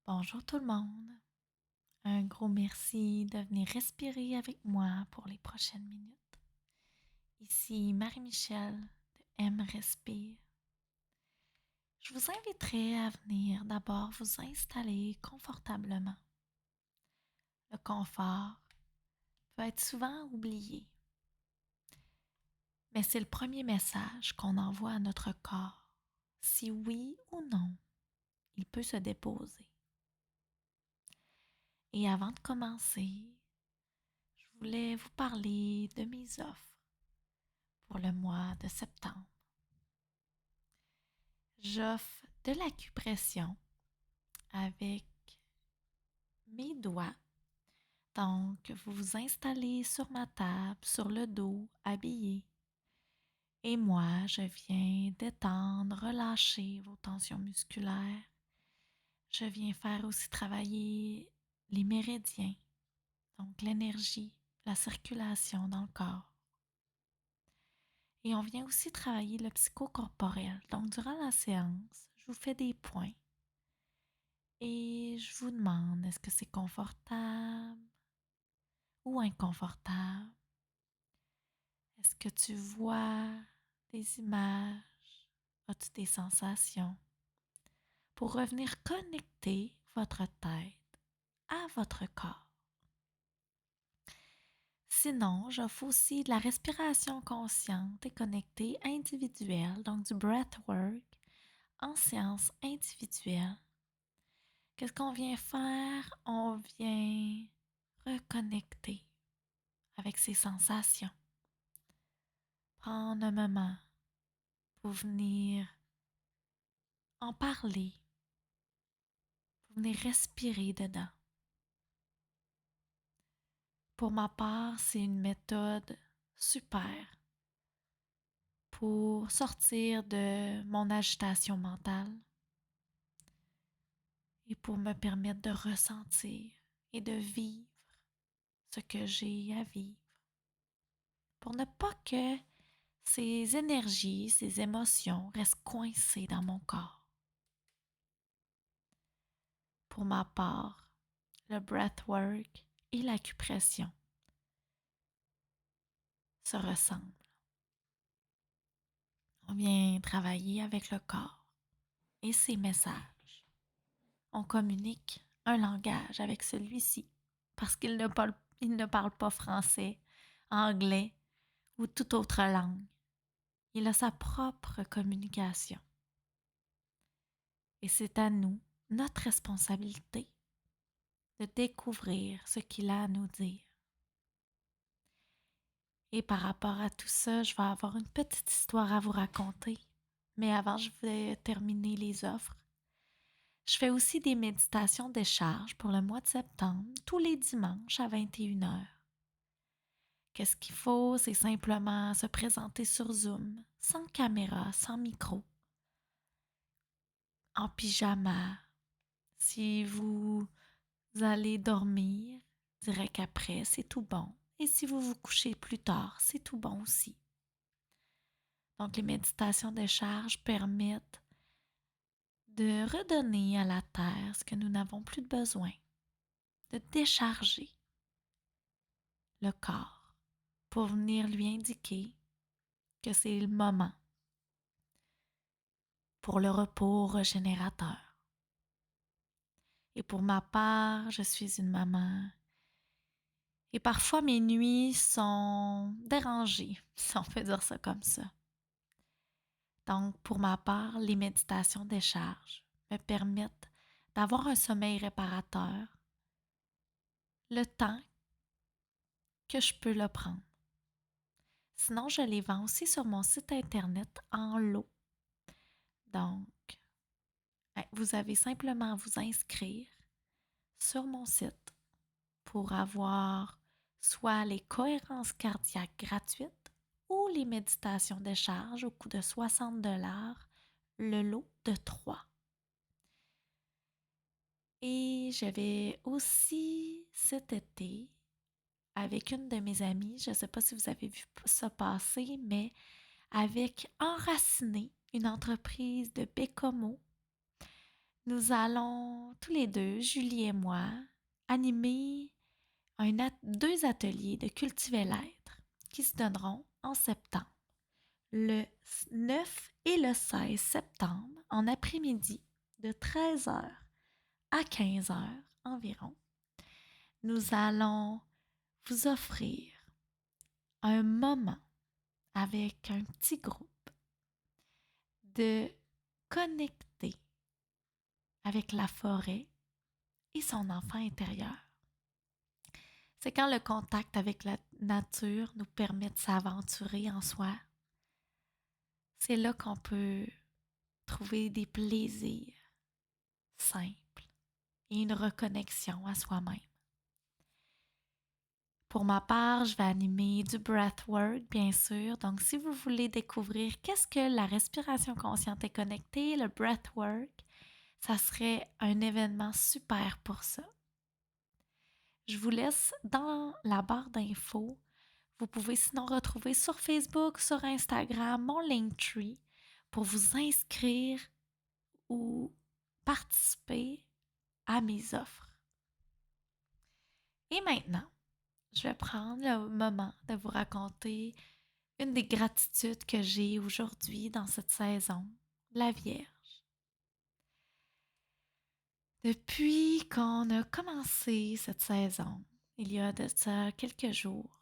Bonjour tout le monde. Un gros merci de venir respirer avec moi pour les prochaines minutes. Ici Marie-Michel de M Respire. Je vous inviterai à venir d'abord vous installer confortablement. Le confort peut être souvent oublié, mais c'est le premier message qu'on envoie à notre corps. Si oui ou non, il peut se déposer. Et avant de commencer, je voulais vous parler de mes offres pour le mois de septembre. J'offre de l'acupression avec mes doigts. Donc, vous vous installez sur ma table, sur le dos, habillé. Et moi, je viens détendre, relâcher vos tensions musculaires. Je viens faire aussi travailler les méridiens, donc l'énergie, la circulation dans le corps. Et on vient aussi travailler le psychocorporel. Donc, durant la séance, je vous fais des points et je vous demande est-ce que c'est confortable ou inconfortable? Est-ce que tu vois des images? As-tu des sensations? Pour revenir connecter votre tête à votre corps. Sinon, j'offre aussi de la respiration consciente et connectée individuelle, donc du breathwork en séance individuelle. Qu'est-ce qu'on vient faire? On vient reconnecter avec ses sensations. Prendre un moment pour venir en parler, pour venir respirer dedans. Pour ma part, c'est une méthode super pour sortir de mon agitation mentale et pour me permettre de ressentir et de vivre ce que j'ai à vivre. Pour ne pas que ces énergies, ces émotions restent coincées dans mon corps. Pour ma part, le breathwork et l'acupression se ressemblent. On vient travailler avec le corps et ses messages. On communique un langage avec celui-ci parce il ne parle pas français, anglais ou toute autre langue. Il a sa propre communication. Et c'est à nous, notre responsabilité, de découvrir ce qu'il a à nous dire. Et par rapport à tout ça, je vais avoir une petite histoire à vous raconter. Mais avant, je vais terminer les offres. Je fais aussi des méditations décharge pour le mois de septembre, tous les dimanches à 21h. Qu'est-ce qu'il faut? C'est simplement se présenter sur Zoom, sans caméra, sans micro, en pyjama. Si vous allez dormir, direct après, c'est tout bon. Et si vous vous couchez plus tard, c'est tout bon aussi. Donc, les méditations de charge permettent de redonner à la Terre ce que nous n'avons plus de besoin, de décharger le corps pour venir lui indiquer que c'est le moment pour le repos régénérateur. Et pour ma part, je suis une maman et parfois mes nuits sont dérangées, si on peut dire ça comme ça. Donc, pour ma part, les méditations décharge me permettent d'avoir un sommeil réparateur le temps que je peux le prendre. Sinon, je les vends aussi sur mon site internet en lot. Donc, vous avez simplement à vous inscrire sur mon site pour avoir soit les cohérences cardiaques gratuites ou les méditations décharge au coût de 60$, le lot de 3. Et je vais aussi cet été avec une de mes amies, je ne sais pas si vous avez vu ça passer, mais avec Enraciné, une entreprise de Bécomo, nous allons tous les deux, Julie et moi, animer deux ateliers de cultiver l'être qui se donneront en septembre, le 9 et le 16 septembre, en après-midi, de 13 heures à 15 heures environ. Nous allons vous offrir un moment avec un petit groupe de connecter avec la forêt et son enfant intérieur. C'est quand le contact avec la nature nous permet de s'aventurer en soi. C'est là qu'on peut trouver des plaisirs simples et une reconnexion à soi-même. Pour ma part, je vais animer du breathwork, bien sûr. Donc, si vous voulez découvrir qu'est-ce que la respiration consciente et connectée, le breathwork, ça serait un événement super pour ça. Je vous laisse dans la barre d'infos. Vous pouvez sinon retrouver sur Facebook, sur Instagram, mon Linktree pour vous inscrire ou participer à mes offres. Et maintenant, je vais prendre le moment de vous raconter une des gratitudes que j'ai aujourd'hui dans cette saison, la Vierge. Depuis qu'on a commencé cette saison, il y a de ça quelques jours,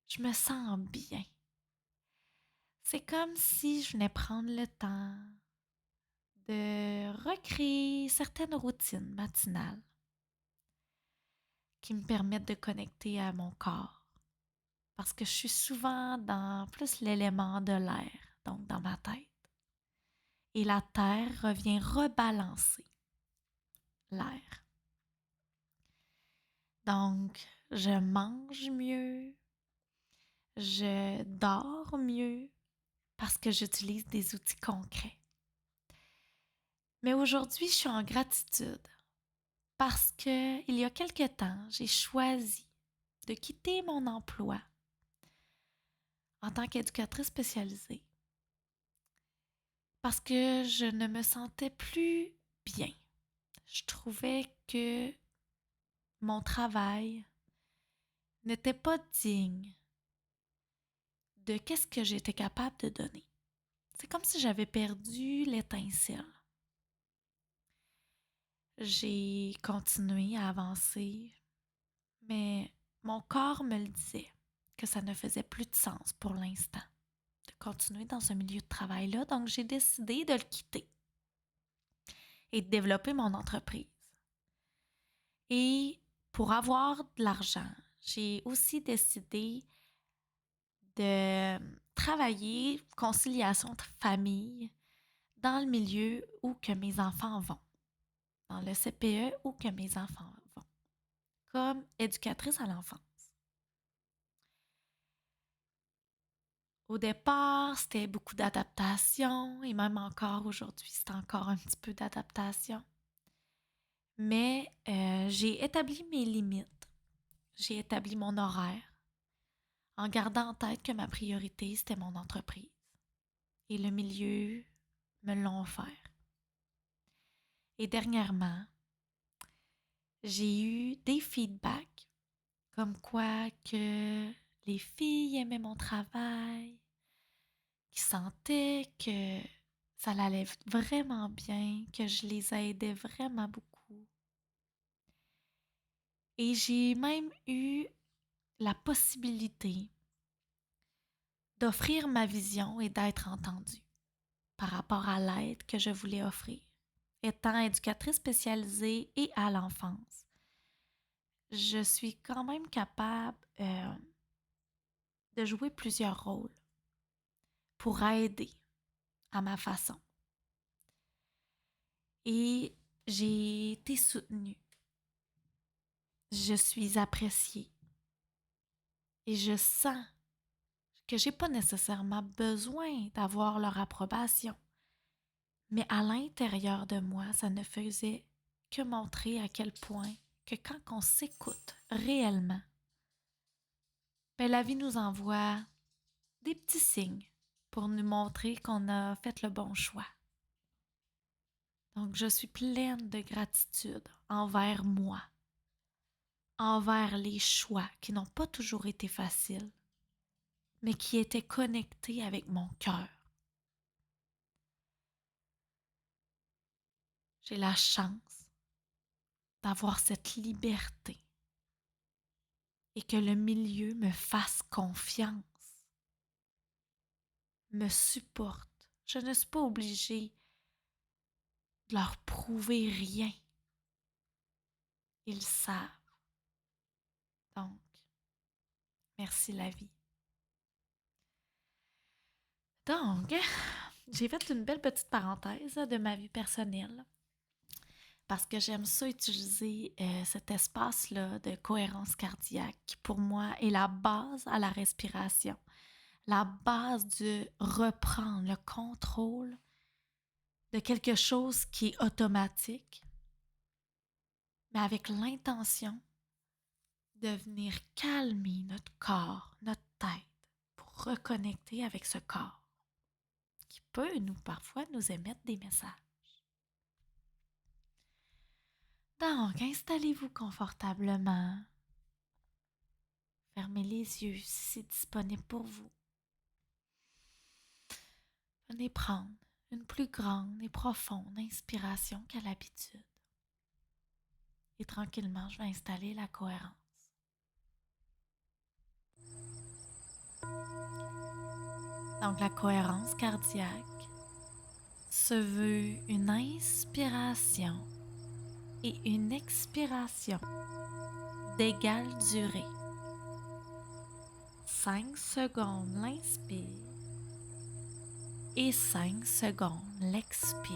je me sens bien. C'est comme si je venais prendre le temps de recréer certaines routines matinales qui me permettent de connecter à mon corps. Parce que je suis souvent dans plus l'élément de l'air, donc dans ma tête. Et la terre revient rebalancer l'air. Donc, je mange mieux, je dors mieux parce que j'utilise des outils concrets. Mais aujourd'hui, je suis en gratitude parce que il y a quelque temps, j'ai choisi de quitter mon emploi en tant qu'éducatrice spécialisée parce que je ne me sentais plus bien. Je trouvais que mon travail n'était pas digne de qu'est-ce que j'étais capable de donner. C'est comme si j'avais perdu l'étincelle. J'ai continué à avancer, mais mon corps me le disait que ça ne faisait plus de sens pour l'instant de continuer dans ce milieu de travail-là, donc j'ai décidé de le quitter et de développer mon entreprise. Et pour avoir de l'argent, j'ai aussi décidé de travailler conciliation de famille dans le milieu où que mes enfants vont, dans le CPE où que mes enfants vont, comme éducatrice à l'enfance. Au départ, c'était beaucoup d'adaptation et même encore aujourd'hui, c'est encore un petit peu d'adaptation. Mais j'ai établi mes limites, j'ai établi mon horaire en gardant en tête que ma priorité, c'était mon entreprise. Et le milieu me l'ont offert. Et dernièrement, j'ai eu des feedbacks comme quoi que les filles aimaient mon travail, qui sentaient que ça allait vraiment bien, que je les aidais vraiment beaucoup. Et j'ai même eu la possibilité d'offrir ma vision et d'être entendue par rapport à l'aide que je voulais offrir. Étant éducatrice spécialisée et à l'enfance, je suis quand même capable de jouer plusieurs rôles pour aider à ma façon. Et j'ai été soutenue. Je suis appréciée. Et je sens que j'ai pas nécessairement besoin d'avoir leur approbation. Mais à l'intérieur de moi, ça ne faisait que montrer à quel point que quand on s'écoute réellement, ben la vie nous envoie des petits signes pour nous montrer qu'on a fait le bon choix. Donc, je suis pleine de gratitude envers moi, envers les choix qui n'ont pas toujours été faciles, mais qui étaient connectés avec mon cœur. J'ai la chance d'avoir cette liberté et que le milieu me fasse confiance, me supporte. Je ne suis pas obligée de leur prouver rien. Ils savent. Donc, merci la vie. Donc, j'ai fait une belle petite parenthèse de ma vie personnelle parce que j'aime ça utiliser cet espace-là de cohérence cardiaque qui pour moi est la base à la respiration, la base de reprendre le contrôle de quelque chose qui est automatique, mais avec l'intention de venir calmer notre corps, notre tête, pour reconnecter avec ce corps qui peut parfois nous émettre des messages. Donc, installez-vous confortablement. Fermez les yeux si c'est disponible pour vous. Venez prendre une plus grande et profonde inspiration qu'à l'habitude. Et tranquillement, je vais installer la cohérence. Donc, la cohérence cardiaque se veut une inspiration et une expiration d'égale durée. 5 secondes l'inspire et 5 secondes l'expire.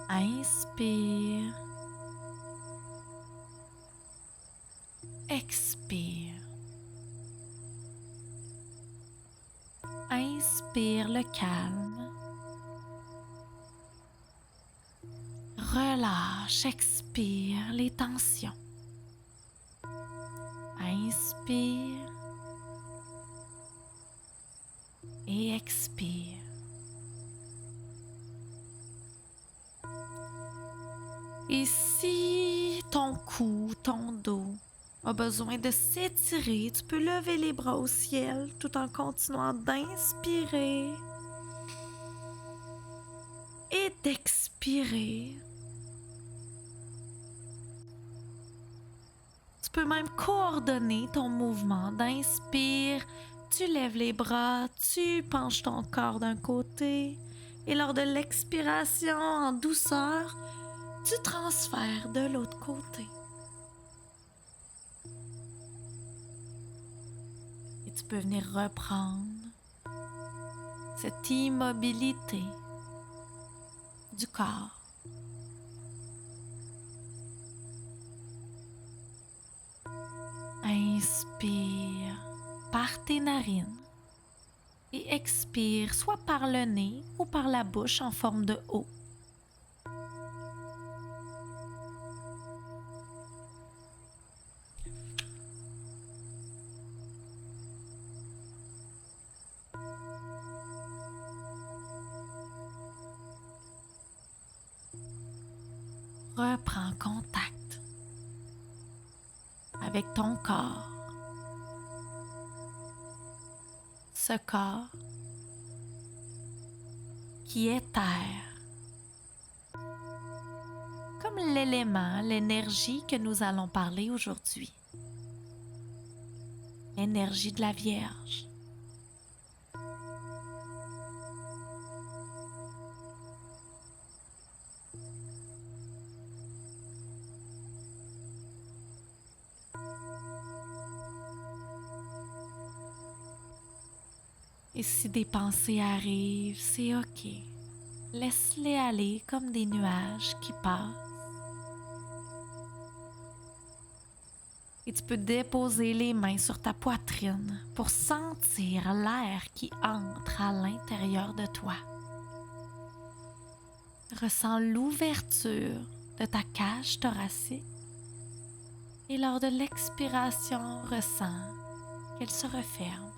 Inspire, expire. Inspire le calme. Relâche, expire les tensions. Inspire et expire. Et si ton cou, ton dos a besoin de s'étirer, tu peux lever les bras au ciel tout en continuant d'inspirer et d'expirer. Tu peux même coordonner ton mouvement. D'inspire, tu lèves les bras, tu penches ton corps d'un côté et lors de l'expiration en douceur, tu transfères de l'autre côté. Et tu peux venir reprendre cette immobilité du corps. Inspire par tes narines et expire soit par le nez ou par la bouche en forme de O. Reprends contact avec ton corps. Ce corps qui est terre. Comme l'élément, l'énergie que nous allons parler aujourd'hui. L'énergie de la Vierge. Et si des pensées arrivent, c'est ok. Laisse-les aller comme des nuages qui passent. Et tu peux déposer les mains sur ta poitrine pour sentir l'air qui entre à l'intérieur de toi. Ressens l'ouverture de ta cage thoracique Et lors de l'expiration, ressens qu'elle se referme.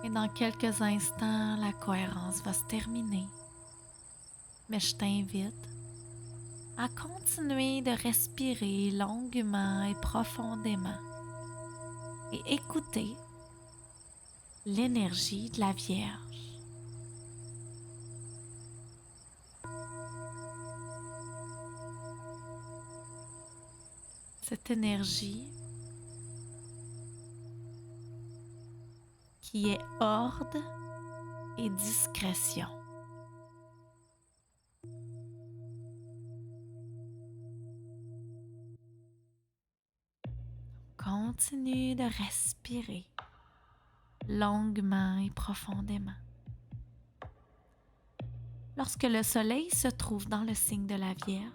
Et dans quelques instants, la cohérence va se terminer. Mais je t'invite à continuer de respirer longuement et profondément et écouter l'énergie de la Vierge. Cette énergie qui est ordre et discrétion. Continue de respirer longuement et profondément. Lorsque le soleil se trouve dans le signe de la Vierge,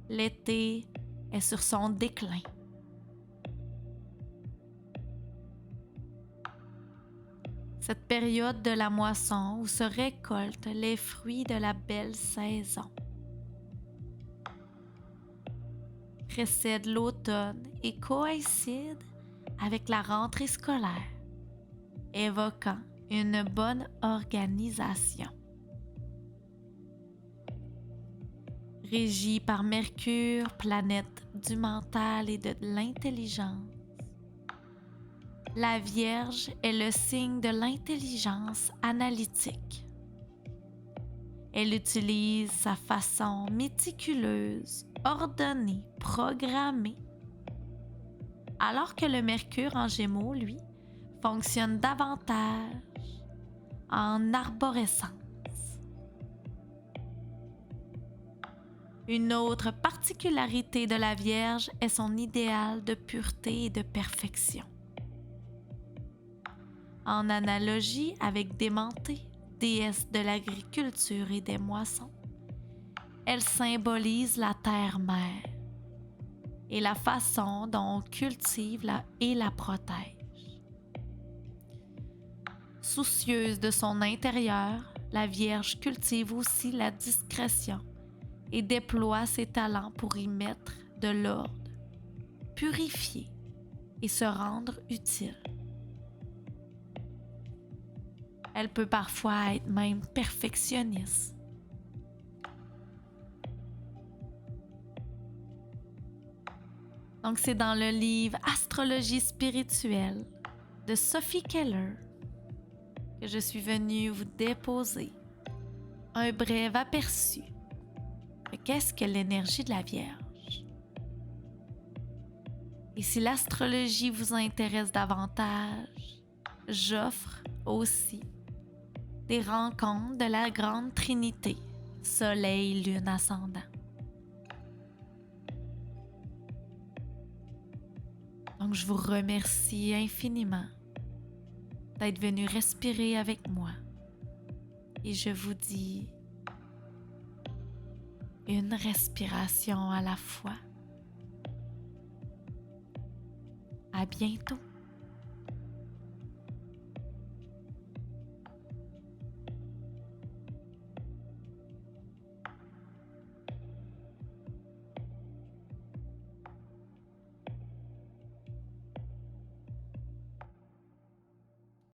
l'été est sur son déclin. Cette période de la moisson où se récoltent les fruits de la belle saison précède l'automne et coïncide avec la rentrée scolaire, évoquant une bonne organisation. Régie par Mercure, planète du mental et de l'intelligence, la Vierge est le signe de l'intelligence analytique. Elle utilise sa façon méticuleuse, ordonnée, programmée, alors que le Mercure en Gémeaux, lui, fonctionne davantage en arborescence. Une autre particularité de la Vierge est son idéal de pureté et de perfection. En analogie avec Démentée, déesse de l'agriculture et des moissons, elle symbolise la terre-mère et la façon dont on cultive et la protège. Soucieuse de son intérieur, la Vierge cultive aussi la discrétion et déploie ses talents pour y mettre de l'ordre, purifier et se rendre utile. Elle peut parfois être même perfectionniste. Donc c'est dans le livre Astrologie spirituelle de Sophie Keller que je suis venue vous déposer un bref aperçu de qu'est-ce que l'énergie de la Vierge. Et si l'astrologie vous intéresse davantage, j'offre aussi des rencontres de la Grande Trinité, Soleil, Lune, Ascendant. Donc je vous remercie infiniment d'être venu respirer avec moi et je vous dis une respiration à la fois. À bientôt.